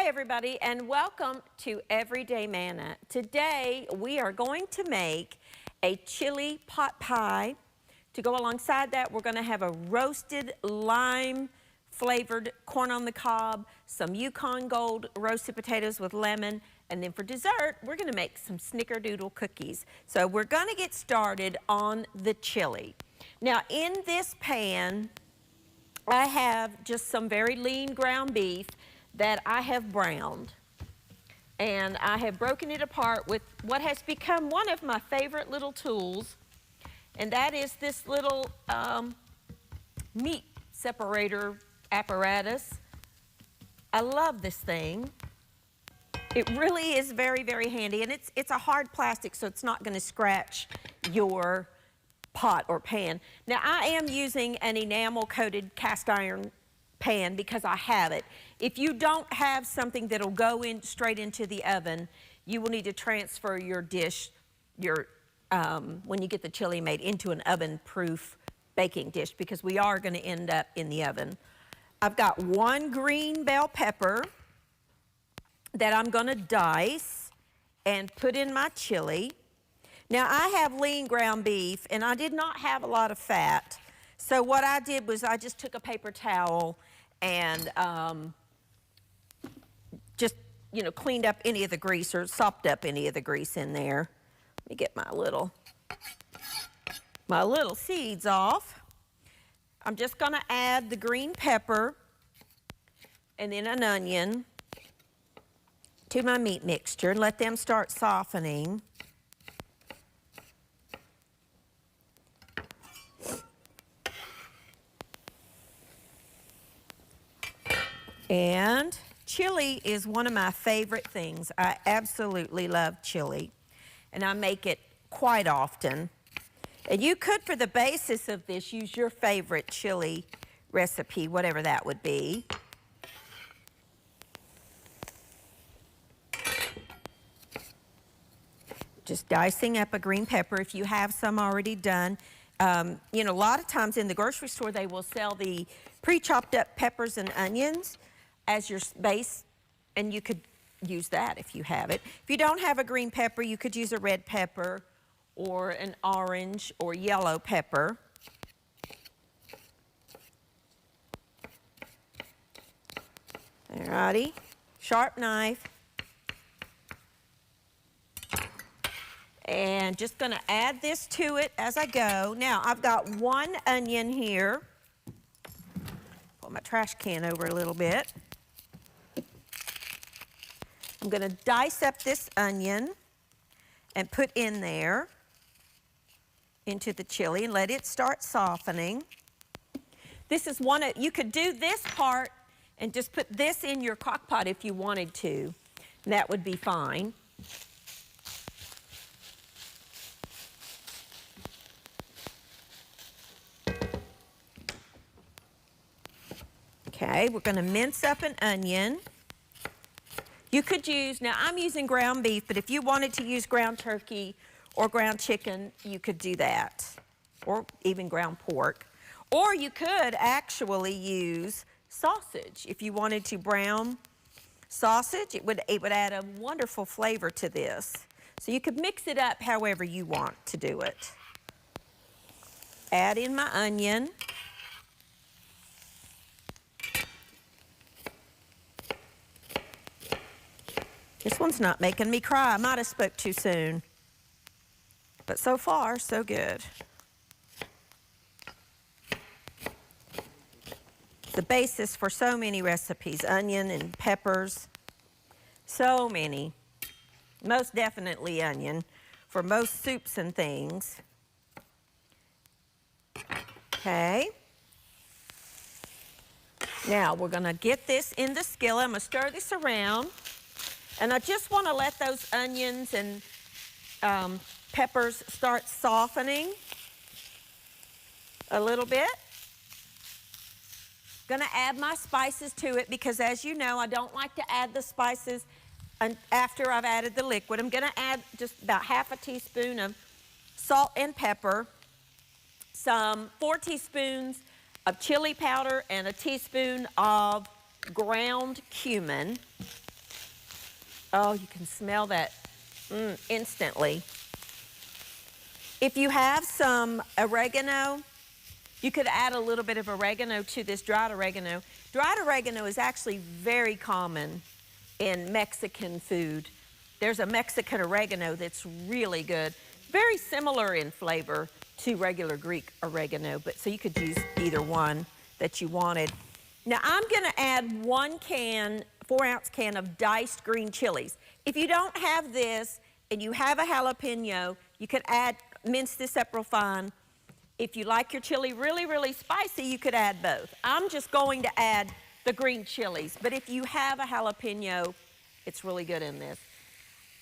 everybody, and welcome to Everyday Manna. Today, we are going to make a chili pot pie. To go alongside that, we're going to have a roasted lime-flavored corn on the cob, some Yukon Gold roasted potatoes with lemon, and then for dessert, we're going to make some snickerdoodle cookies. So we're going to get started on the chili. Now, in this pan, I have just some very lean ground beef that I have browned. And I have broken it apart with what has become one of my favorite little tools, and that is this little meat separator apparatus. I love this thing. It really is very, very handy, and it's a hard plastic, so it's not going to scratch your pot or pan. Now, I am using an enamel-coated cast iron pan because I have it. If you don't have something that'll go in straight into the oven, you will need to transfer your dish, when you get the chili made, into an oven-proof baking dish because we are going to end up in the oven. I've got one green bell pepper that I'm going to dice and put in my chili. Now, I have lean ground beef, and I did not have a lot of fat. So what I did was I just took a paper towel and just, cleaned up any of the grease or sopped up any of the grease in there. Let me get my little seeds off. I'm just going to add the green pepper and then an onion to my meat mixture and let them start softening. And chili is one of my favorite things. I absolutely love chili, and I make it quite often. And you could, for the basis of this, use your favorite chili recipe, whatever that would be. Just dicing up a green pepper if you have some already done. A lot of times in the grocery store, they will sell the pre-chopped up peppers and onions as your base, and you could use that if you have it. If you don't have a green pepper, you could use a red pepper or an orange or yellow pepper. Alrighty, sharp knife. And just gonna add this to it as I go. Now, I've got one onion here. Pull my trash can over a little bit. I'm going to dice up this onion and put in there into the chili and let it start softening. This is you could do this part and just put this in your crock pot if you wanted to. And that would be fine. Okay, we're going to mince up an onion. You could use, now I'm using ground beef, but if you wanted to use ground turkey or ground chicken, you could do that, or even ground pork. Or you could actually use sausage. If you wanted to brown sausage, it would add a wonderful flavor to this. So you could mix it up however you want to do it. Add in my onion. This one's not making me cry. I might have spoke too soon. But so far, so good. The basis for so many recipes, onion and peppers. So many. Most definitely onion for most soups and things. Okay. Now, we're going to get this in the skillet. I'm going to stir this around. And I just want to let those onions and peppers start softening a little bit. Going to add my spices to it because, as you know, I don't like to add the spices after I've added the liquid. I'm going to add just about half a teaspoon of salt and pepper, some 4 teaspoons of chili powder, and a teaspoon of ground cumin. Oh, you can smell that instantly. If you have some oregano, you could add a little bit of oregano to this dried oregano. Dried oregano is actually very common in Mexican food. There's a Mexican oregano that's really good. Very similar in flavor to regular Greek oregano, but so you could use either one that you wanted. Now I'm gonna add 1 can, 4-ounce can of diced green chilies. If you don't have this and you have a jalapeno, you could mince this up real fine. If you like your chili really, really spicy, you could add both. I'm just going to add the green chilies, but if you have a jalapeno, it's really good in this.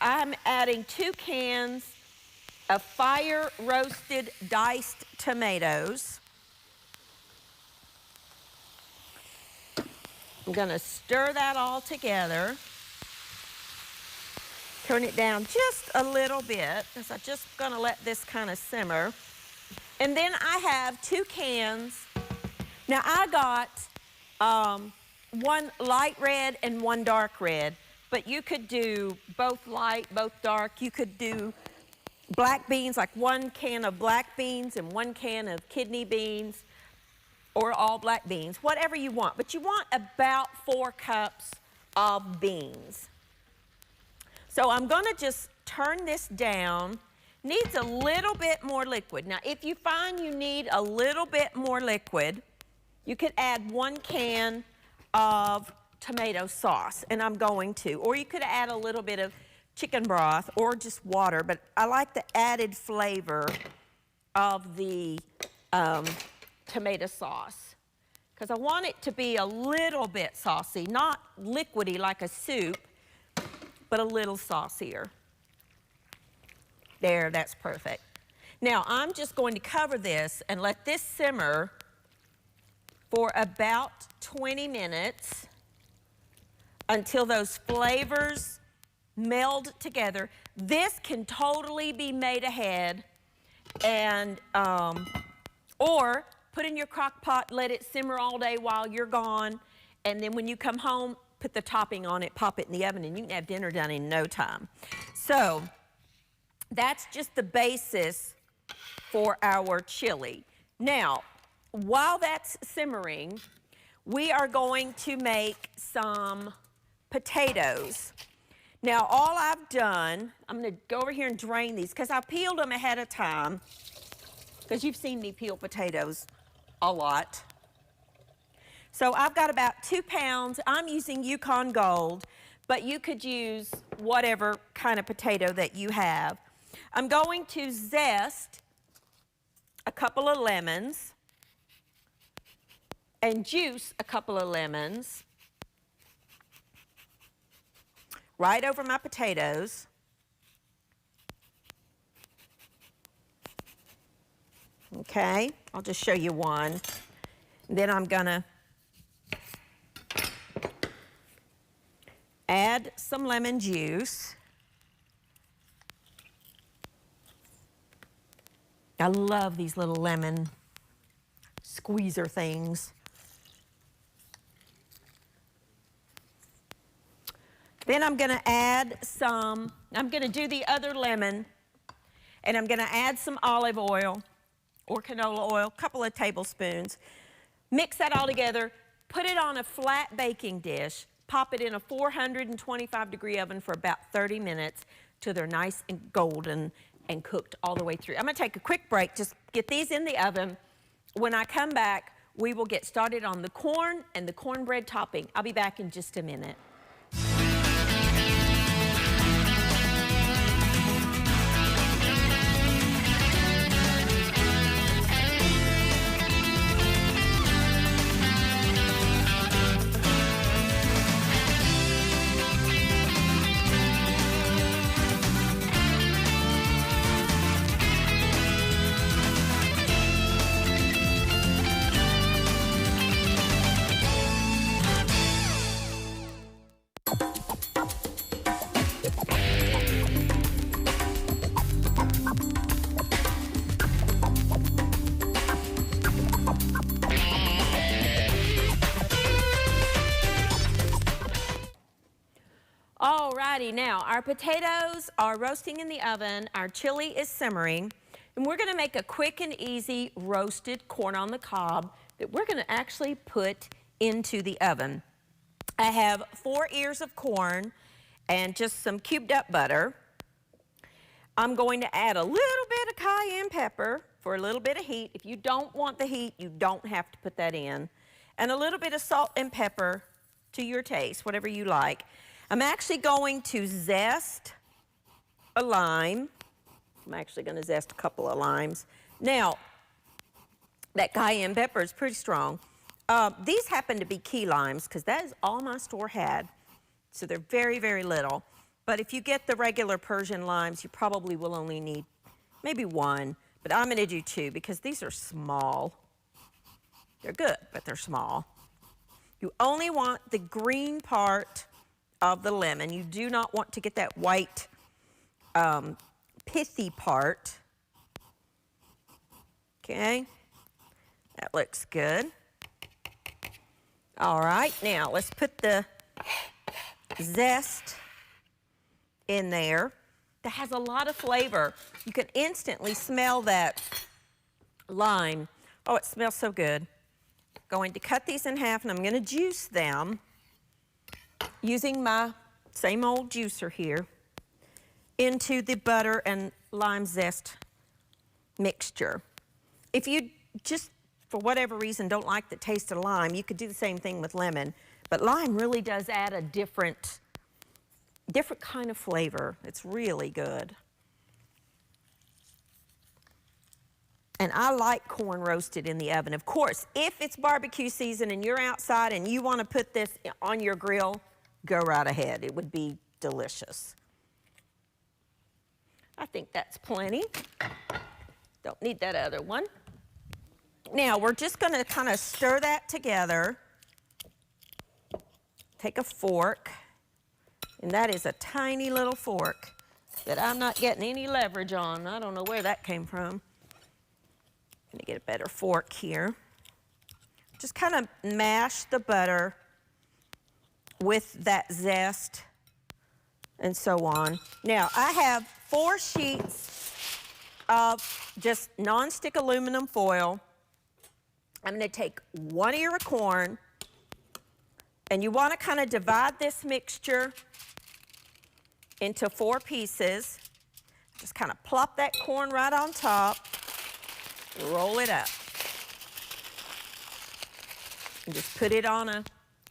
I'm adding 2 cans of fire roasted diced tomatoes. I'm gonna stir that all together. Turn it down just a little bit, because I'm just gonna let this kind of simmer. And then I have 2 cans. Now I got 1 light red and 1 dark red, but you could do both light, both dark. You could do black beans, like 1 can of black beans and 1 can of kidney beans, or all black beans, whatever you want. But you want about 4 cups of beans. So I'm gonna just turn this down. Needs a little bit more liquid. Now, if you find you need a little bit more liquid, you could add 1 can of tomato sauce, and I'm going to. Or you could add a little bit of chicken broth or just water, but I like the added flavor of the tomato sauce, because I want it to be a little bit saucy, not liquidy like a soup, but a little saucier. There, that's perfect. Now, I'm just going to cover this and let this simmer for about 20 minutes until those flavors meld together. This can totally be made ahead and, or put in your crock pot, let it simmer all day while you're gone, and then when you come home, put the topping on it, pop it in the oven, and you can have dinner done in no time. So that's just the basis for our chili. Now, while that's simmering, we are going to make some potatoes. Now, all I've done, I'm gonna go over here and drain these, because I peeled them ahead of time, because you've seen me peel potatoes a lot. So I've got about 2 pounds. I'm using Yukon Gold, but you could use whatever kind of potato that you have. I'm going to zest a couple of lemons and juice a couple of lemons right over my potatoes. Okay, I'll just show you one. Then I'm gonna add some lemon juice. I love these little lemon squeezer things. Then I'm gonna add some, I'm gonna do the other lemon, and I'm gonna add some olive oil or canola oil, a couple of tablespoons. Mix that all together, put it on a flat baking dish, pop it in a 425-degree oven for about 30 minutes till they're nice and golden and cooked all the way through. I'm gonna take a quick break, just get these in the oven. When I come back, we will get started on the corn and the cornbread topping. I'll be back in just a minute. now our potatoes are roasting in the oven, our chili is simmering, and we're gonna make a quick and easy roasted corn on the cob that we're gonna actually put into the oven. I have 4 ears of corn and just some cubed up butter. I'm going to add a little bit of cayenne pepper for a little bit of heat. If you don't want the heat, you don't have to put that in. And a little bit of salt and pepper to your taste, whatever you like. I'm actually going to zest a lime. I'm actually going to zest a couple of limes. Now, that cayenne pepper is pretty strong. These happen to be key limes because that is all my store had. So they're very, very little. But if you get the regular Persian limes, you probably will only need maybe 1. But I'm going to do 2 because these are small. They're good, but they're small. You only want the green part of the lemon. You do not want to get that white pithy part. Okay, that looks good. All right, now let's put the zest in there. That has a lot of flavor. You can instantly smell that lime. Oh, it smells so good. Going to cut these in half, and I'm going to juice them using my same old juicer here into the butter and lime zest mixture. If you just, for whatever reason, don't like the taste of lime, you could do the same thing with lemon. But lime really does add a different kind of flavor. It's really good. And I like corn roasted in the oven. Of course, if it's barbecue season and you're outside and you want to put this on your grill, go right ahead. It would be delicious. I think that's plenty. Don't need that other one. Now, we're just going to kind of stir that together. Take a fork, and that is a tiny little fork that I'm not getting any leverage on. I don't know where that came from. Gonna get a better fork here. Just kind of mash the butter with that zest and so on. Now, I have 4 sheets of just nonstick aluminum foil. I'm gonna take 1 ear of corn, and you wanna kind of divide this mixture into 4 pieces. Just kind of plop that corn right on top. Roll it up. And just put it on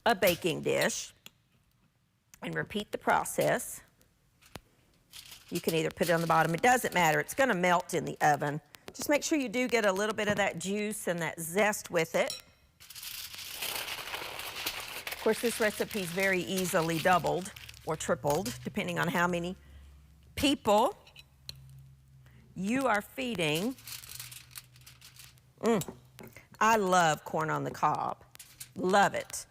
a baking dish and repeat the process. You can either put it on the bottom. It doesn't matter. It's going to melt in the oven. Just make sure you do get a little bit of that juice and that zest with it. Of course, this recipe is very easily doubled or tripled, depending on how many people you are feeding. I love corn on the cob. Love it.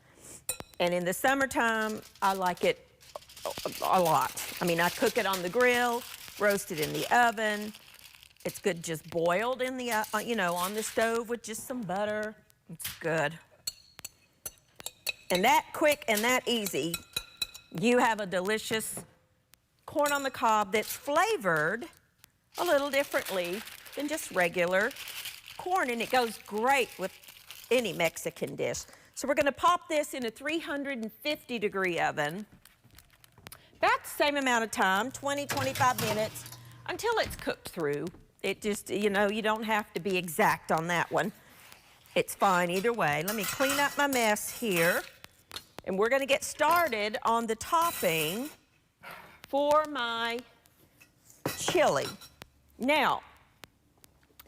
And in the summertime, I like it a lot. I mean, I cook it on the grill, roast it in the oven. It's good just boiled in the, on the stove with just some butter. It's good. And that quick and that easy, you have a delicious corn on the cob that's flavored a little differently than just regular corn, and it goes great with any Mexican dish. So we're going to pop this in a 350-degree oven, about the same amount of time, 20, 25 minutes, until it's cooked through. It just, you don't have to be exact on that one. It's fine either way. Let me clean up my mess here, and we're going to get started on the topping for my chili. Now,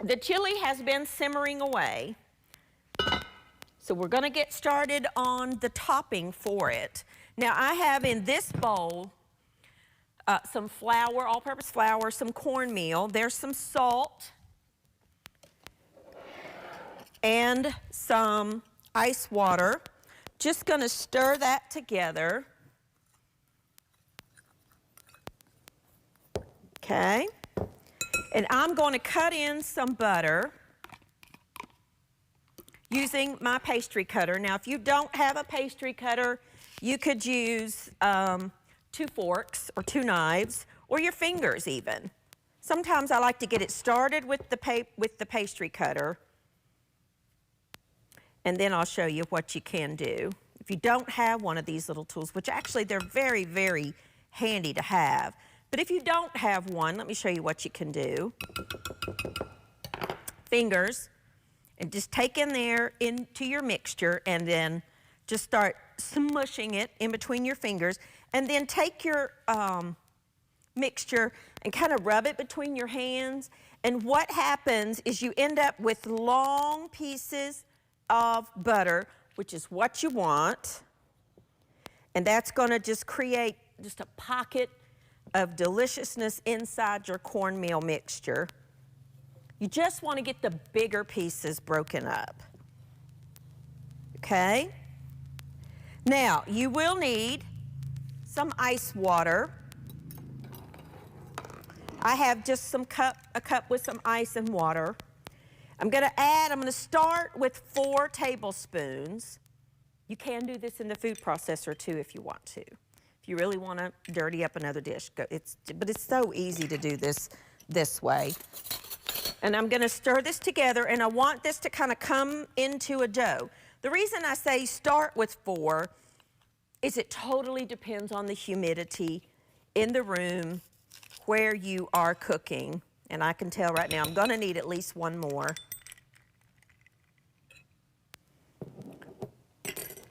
the chili has been simmering away, so we're going to get started on the topping for it. Now, I have in this bowl some flour, all-purpose flour, some cornmeal. There's some salt and some ice water. Just going to stir that together. Okay. And I'm going to cut in some butter using my pastry cutter. Now, if you don't have a pastry cutter, you could use 2 2 forks or 2 knives, or your fingers even. Sometimes I like to get it started with the pastry cutter, and then I'll show you what you can do. If you don't have one of these little tools, which actually they're very, very handy to have, but if you don't have one, let me show you what you can do. Fingers, and just take in there into your mixture, and then just start smushing it in between your fingers, and then take your mixture and kind of rub it between your hands. And what happens is you end up with long pieces of butter, which is what you want. And that's going to just create just a pocket of deliciousness inside your cornmeal mixture. You just want to get the bigger pieces broken up. Okay? Now, you will need some ice water. I have just a cup with some ice and water. I'm going to start with 4 tablespoons. You can do this in the food processor too if you want to. If you really want to dirty up another dish, but it's so easy to do this way. And I'm going to stir this together, and I want this to kind of come into a dough. The reason I say start with 4 is it totally depends on the humidity in the room where you are cooking. And I can tell right now I'm going to need at least 1 more.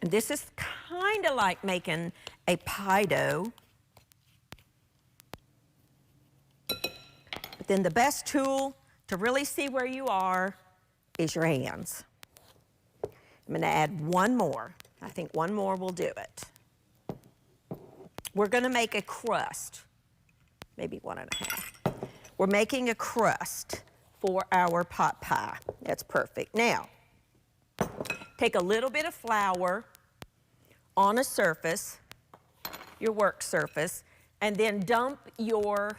And this is kind of like making a pie dough. But then the best tool to really see where you are is your hands. I'm going to add 1 more. I think 1 more will do it. We're going to make a crust, maybe 1.5. We're making a crust for our pot pie. That's perfect. Now, take a little bit of flour on a surface, your work surface, and then dump your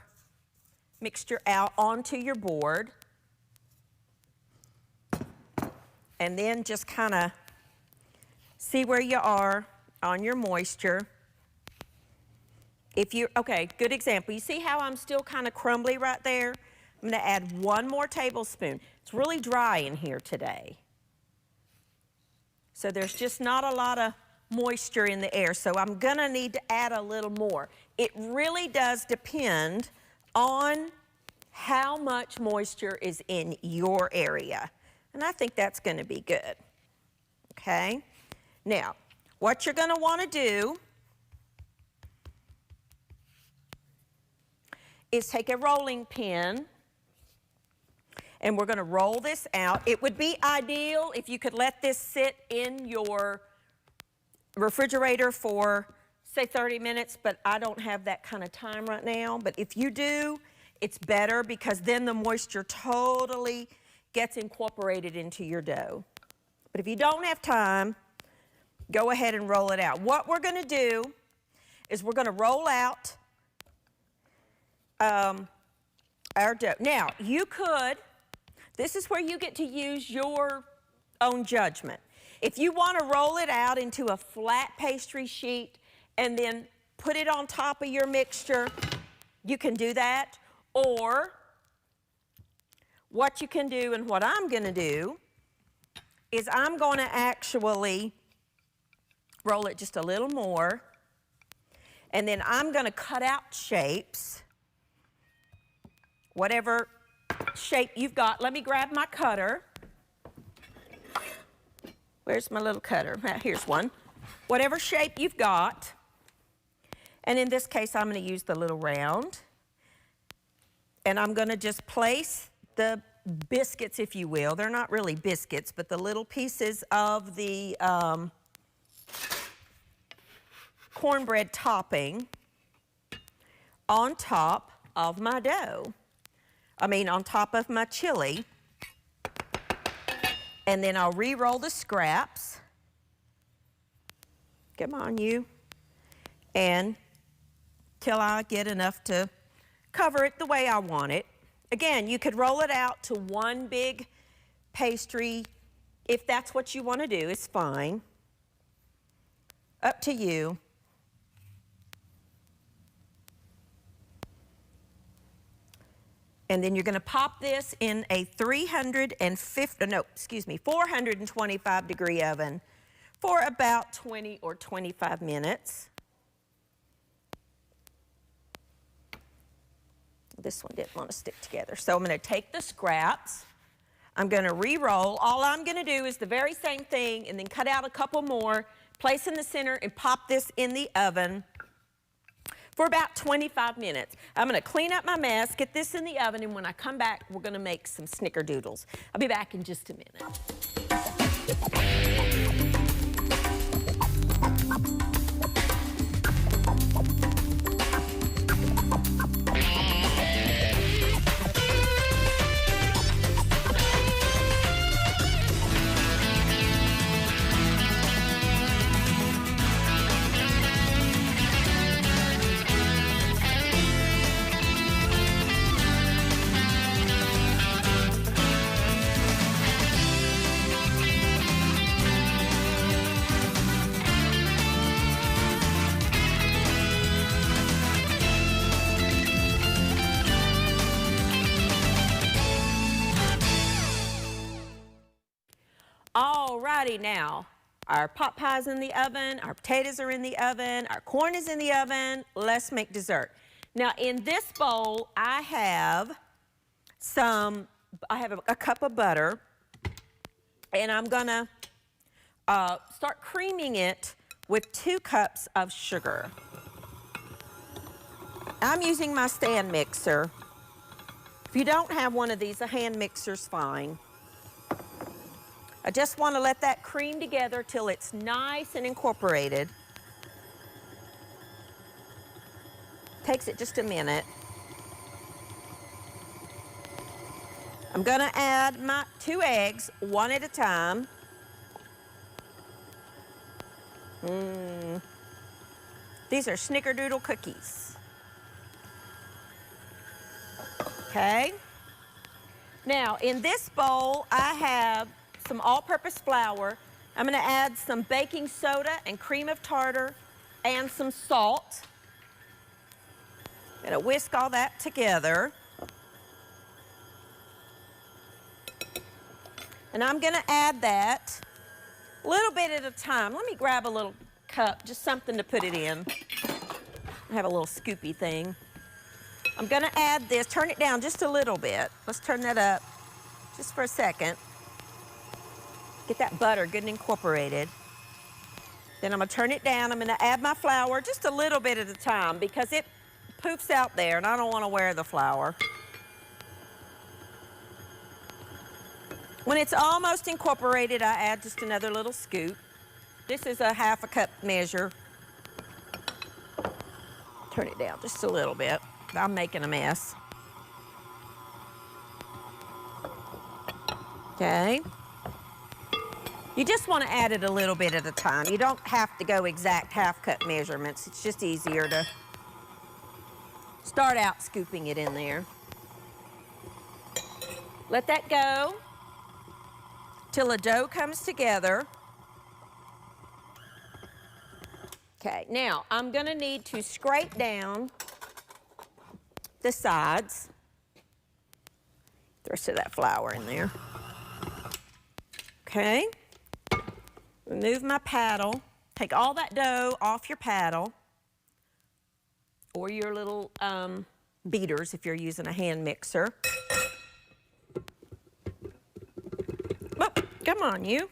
mixture out onto your board. And then just kind of see where you are on your moisture. Okay, good example. You see how I'm still kind of crumbly right there? I'm going to add 1 more tablespoon. It's really dry in here today. So there's just not a lot of moisture in the air, so I'm going to need to add a little more. It really does depend on how much moisture is in your area. And I think that's going to be good. Okay? Now, what you're going to want to do is take a rolling pin, and we're going to roll this out. It would be ideal if you could let this sit in your refrigerator for, say, 30 minutes, but I don't have that kind of time right now. But if you do, it's better because then the moisture totally gets incorporated into your dough. But if you don't have time, go ahead and roll it out. What we're going to do is we're going to roll out our dough. Now, you could, this is where you get to use your own judgment. If you want to roll it out into a flat pastry sheet and then put it on top of your mixture, you can do that. Or what you can do, and what I'm going to do, is I'm going to actually roll it just a little more, and then I'm going to cut out shapes. Whatever shape you've got. Let me grab my cutter. Where's my little cutter? Here's one. Whatever shape you've got. And in this case, I'm going to use the little round. And I'm going to just place the biscuits, if you will. They're not really biscuits, but the little pieces of the cornbread topping on top of my dough. On top of my chili. And then I'll re-roll the scraps. Come on, you. And till I get enough to cover it the way I want it. Again, you could roll it out to one big pastry. If that's what you want to do, it's fine. Up to you. And then you're going to pop this in a 425 degree oven for about 20 or 25 minutes. This one didn't want to stick together. So I'm going to take the scraps. I'm going to re-roll. All I'm going to do is the very same thing and then cut out a couple more, place in the center, and pop this in the oven for about 25 minutes. I'm going to clean up my mess, get this in the oven, and when I come back, we're going to make some snickerdoodles. I'll be back in just a minute. Alrighty now, our pot pie's in the oven, our potatoes are in the oven, our corn is in the oven. Let's make dessert. Now in this bowl, I have a cup of butter, and I'm gonna start creaming it with 2 cups of sugar. I'm using my stand mixer. If you don't have one of these, a hand mixer's fine. I just want to let that cream together till it's nice and incorporated. Takes it just a minute. I'm going to add my 2 eggs, one at a time. These are snickerdoodle cookies. Okay. Now, in this bowl, I have some all-purpose flour. I'm going to add some baking soda and cream of tartar and some salt. I'm going to whisk all that together. And I'm going to add that a little bit at a time. Let me grab a little cup, just something to put it in. I have a little scoopy thing. I'm going to add this, turn it down just a little bit. Let's turn that up just for a second. Get that butter good and incorporated. Then I'm going to turn it down. I'm going to add my flour just a little bit at a time because it poofs out there and I don't want to wear the flour. When it's almost incorporated, I add just another little scoop. This is a 1/2 cup measure. Turn it down just a little bit. I'm making a mess. Okay. You just want to add it a little bit at a time. You don't have to go exact 1/2 cup measurements. It's just easier to start out scooping it in there. Let that go till the dough comes together. Okay, now I'm going to need to scrape down the sides. The rest of that flour in there. Okay. Remove my paddle. Take all that dough off your paddle or your little beaters if you're using a hand mixer. Oh, come on, you.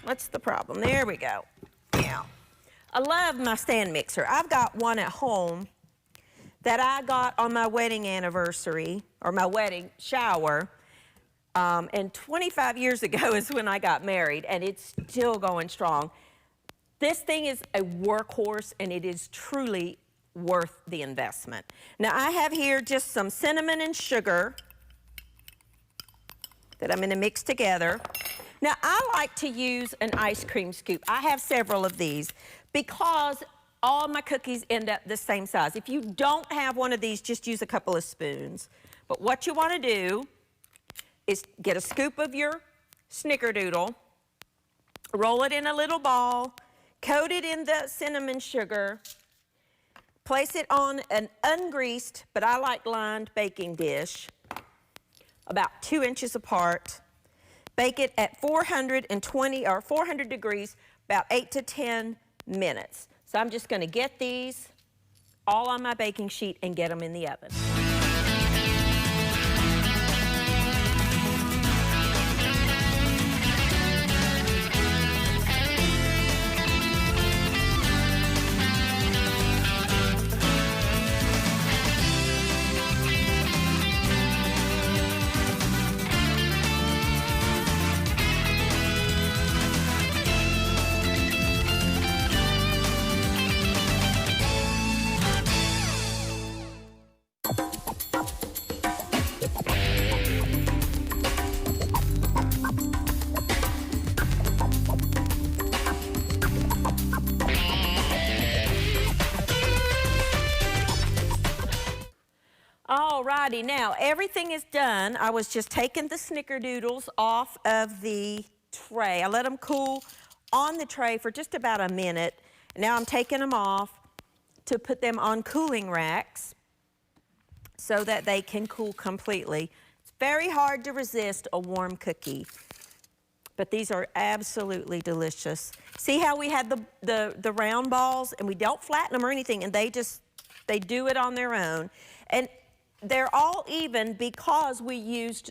What's the problem? There we go. Now, I love my stand mixer. I've got one at home that I got on my wedding anniversary, or my wedding shower. And 25 years ago is when I got married, and it's still going strong. This thing is a workhorse, and it is truly worth the investment. Now, I have here just some cinnamon and sugar that I'm going to mix together. Now, I like to use an ice cream scoop. I have several of these because all my cookies end up the same size. If you don't have one of these, just use a couple of spoons. But what you want to do is get a scoop of your snickerdoodle, roll it in a little ball, coat it in the cinnamon sugar, place it on an ungreased, but I like lined baking dish, about 2 inches apart. Bake it at 420 or 400 degrees, about 8 to 10 minutes. So I'm just going to get these all on my baking sheet and get them in the oven. Alrighty, now everything is done. I was just taking the snickerdoodles off of the tray. I let them cool on the tray for just about a minute. Now I'm taking them off to put them on cooling racks so that they can cool completely. It's very hard to resist a warm cookie, but these are absolutely delicious. See how we had the round balls and we don't flatten them or anything, and they do it on their own. And they're all even because we used